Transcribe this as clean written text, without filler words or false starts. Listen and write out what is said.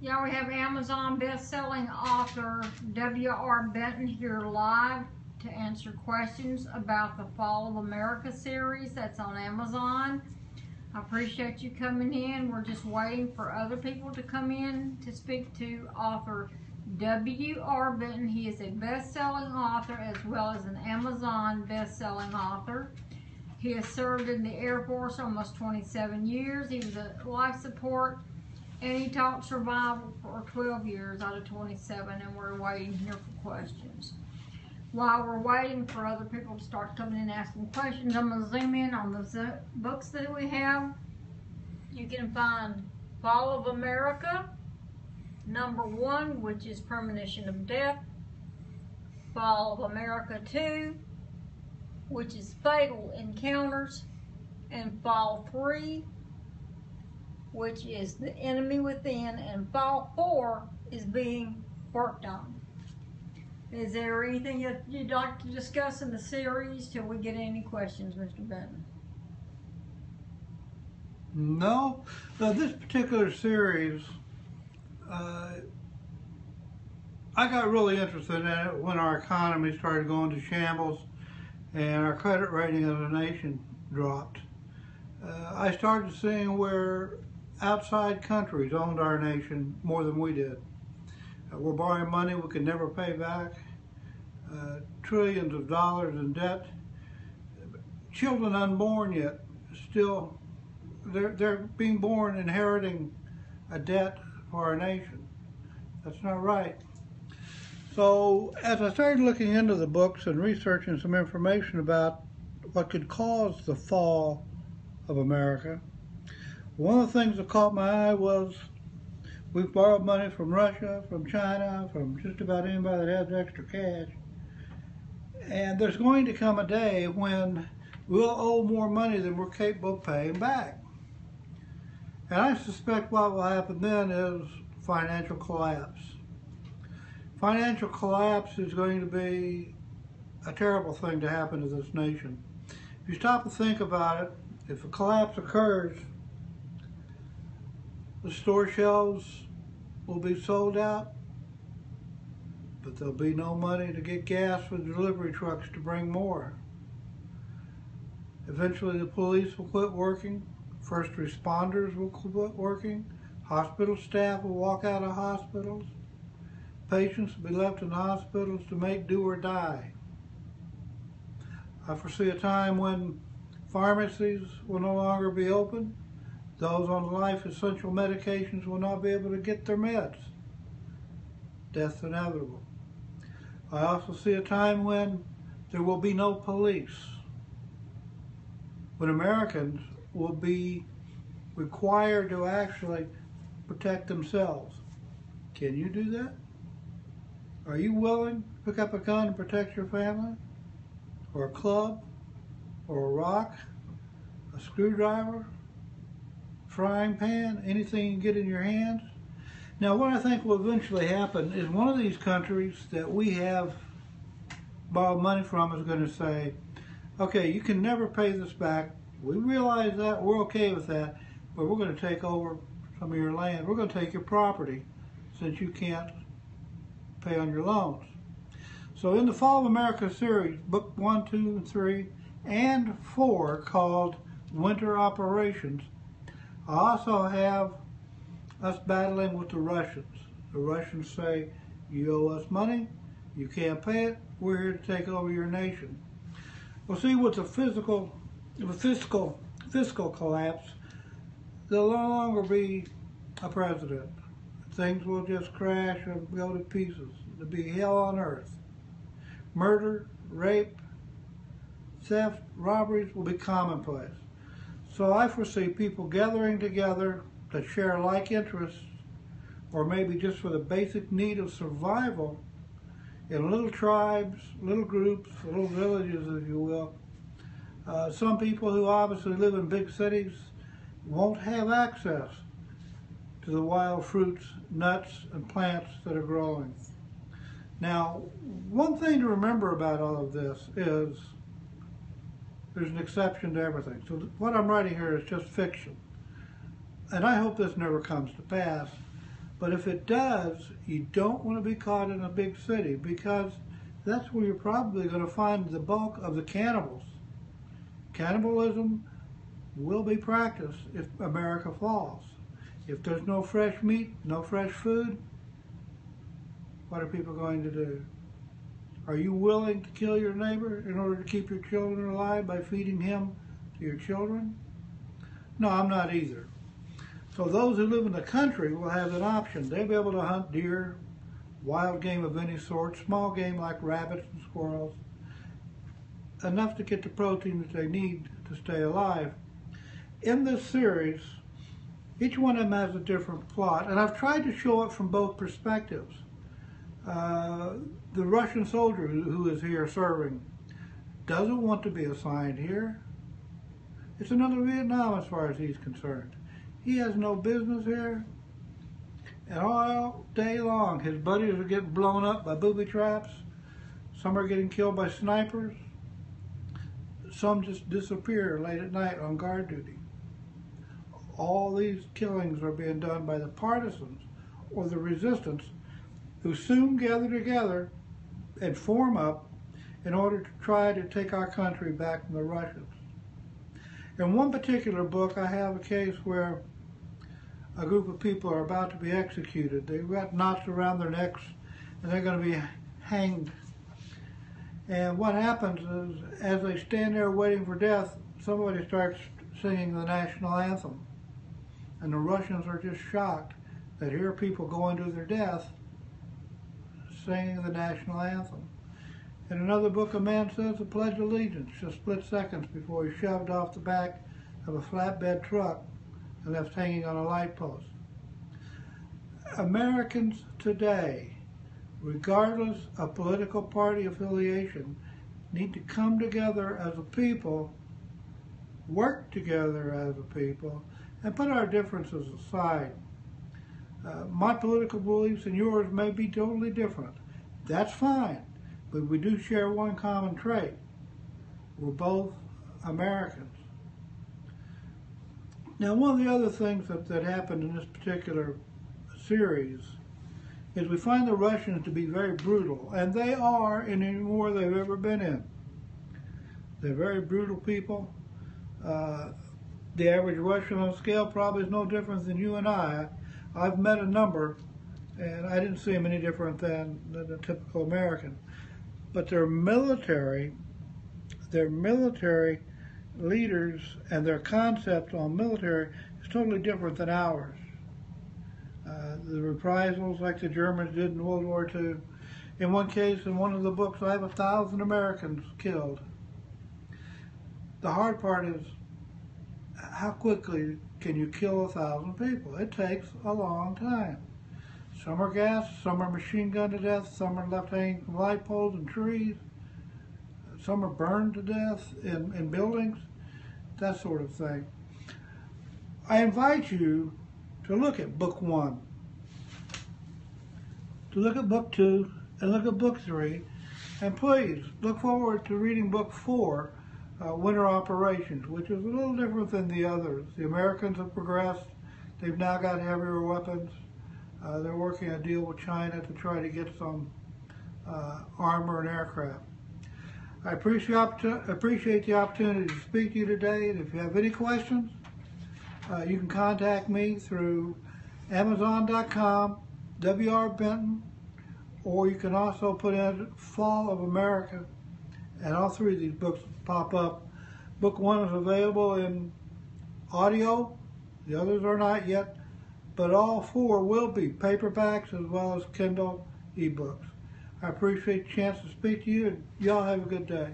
Yeah, we have Amazon best-selling author R Benton here live to answer questions about the Fall of America series that's on Amazon. I appreciate you coming in. We're just waiting for other people to come in to speak to author R Benton. He is a best-selling author as well as an Amazon best-selling author. He has served in the Air Force almost 27 years. He was a life support and he taught survival for 12 years out of 27, and we're waiting here for questions. While we're waiting for other people to start coming in and asking questions, I'm going to zoom in on the books that we have. You can find Fall of America, #1, which is Premonition of Death. Fall of America 2, which is Fatal Encounters. And Fall 3, which is The Enemy Within, and Fall 4 is being worked on. Is there anything that you'd like to discuss in the series till we get any questions, Mr. Benton? No. This particular series, I got really interested in it when our economy started going to shambles and our credit rating as a nation dropped. I started seeing where outside countries owned our nation more than we did. We're borrowing money we could never pay back, trillions of dollars in debt. Children unborn yet, still, they're being born inheriting a debt for our nation. That's not right. So as I started looking into the books and researching some information about what could cause the fall of America, one of the things that caught my eye was we've borrowed money from Russia, from China, from just about anybody that has extra cash. And there's going to come a day when we'll owe more money than we're capable of paying back. And I suspect what will happen then is financial collapse. Financial collapse is going to be a terrible thing to happen to this nation. If you stop and think about it, if a collapse occurs, the store shelves will be sold out, but there'll be no money to get gas for the delivery trucks to bring more. Eventually the police will quit working, first responders will quit working, hospital staff will walk out of hospitals, patients will be left in hospitals to make do or die. I foresee a time when pharmacies will no longer be open. Those on life essential medications will not be able to get their meds. Death's inevitable. I also see a time when there will be no police, when Americans will be required to actually protect themselves. Can you do that? Are you willing to pick up a gun and protect your family? Or a club? Or a rock? A screwdriver? Frying pan? Anything you can get in your hands? Now what I think will eventually happen is one of these countries that we have borrowed money from is going to say, okay, you can never pay this back. We realize that, we're okay with that, but we're going to take over some of your land. We're going to take your property since you can't pay on your loans. So in the Fall of America series, book 1, 2, and 3, and 4, called Winter Operations, I also have us battling with the Russians. The Russians say, you owe us money, you can't pay it, we're here to take over your nation. Well, see, with the fiscal collapse, there'll no longer be a president. Things will just crash and go to pieces. There'll be hell on earth. Murder, rape, theft, robberies will be commonplace. So I foresee people gathering together that share like interests, or maybe just for the basic need of survival, in little tribes, little groups, little villages, if you will. Some people who obviously live in big cities won't have access to the wild fruits, nuts, and plants that are growing. Now, one thing to remember about all of this is there's an exception to everything. So what I'm writing here is just fiction. And I hope this never comes to pass. But if it does, you don't want to be caught in a big city, because that's where you're probably going to find the bulk of the cannibals. Cannibalism will be practiced if America falls. If there's no fresh meat, no fresh food, what are people going to do? Are you willing to kill your neighbor in order to keep your children alive by feeding him to your children? No, I'm not either. So those who live in the country will have an option. They'll be able to hunt deer, wild game of any sort, small game like rabbits and squirrels, enough to get the protein that they need to stay alive. In this series, each one of them has a different plot, and I've tried to show it from both perspectives. The Russian soldier who is here serving doesn't want to be assigned here. It's another Vietnam as far as he's concerned. He has no business here. And all day long, his buddies are getting blown up by booby traps. Some are getting killed by snipers. Some just disappear late at night on guard duty. All these killings are being done by the partisans or the resistance, who soon gather together and form up in order to try to take our country back from the Russians. In one particular book, I have a case where a group of people are about to be executed. They've got knots around their necks and they're going to be hanged. And what happens is, as they stand there waiting for death, somebody starts singing the national anthem. And the Russians are just shocked that here are people going to their death singing the national anthem. In another book, a man says the Pledge of Allegiance just split seconds before he's shoved off the back of a flatbed truck and left hanging on a light post. Americans today, regardless of political party affiliation, need to come together as a people, work together as a people, and put our differences aside. My political beliefs and yours may be totally different. That's fine, but we do share one common trait. We're both Americans. Now, one of the other things that happened in this particular series is we find the Russians to be very brutal, and they are in any war they've ever been in. They're very brutal people. The average Russian on scale probably is no different than you and I. I've met a number, and I didn't see them any different than a typical American. But their military leaders and their concept on military is totally different than ours. The reprisals like the Germans did in World War II. In one case, in one of the books, I have 1,000 Americans killed. The hard part is, how quickly can you kill 1,000 people? It takes a long time. Some are gassed, some are machine gunned to death, some are left hanging from light poles and trees, some are burned to death in buildings, that sort of thing. I invite you to look at Book 1, to look at Book 2, and look at Book 3, and please look forward to reading Book 4, Winter Operations, which is a little different than the others. The Americans have progressed. They've now got heavier weapons. They're working a deal with China to try to get some armor and aircraft. I appreciate the opportunity to speak to you today, and if you have any questions, you can contact me through Amazon.com, R Benton, or you can also put in Fall of America, and all three of these books pop up. Book 1 is available in audio. The others are not yet, but all 4 will be paperbacks as well as Kindle ebooks. I appreciate the chance to speak to you, and y'all have a good day.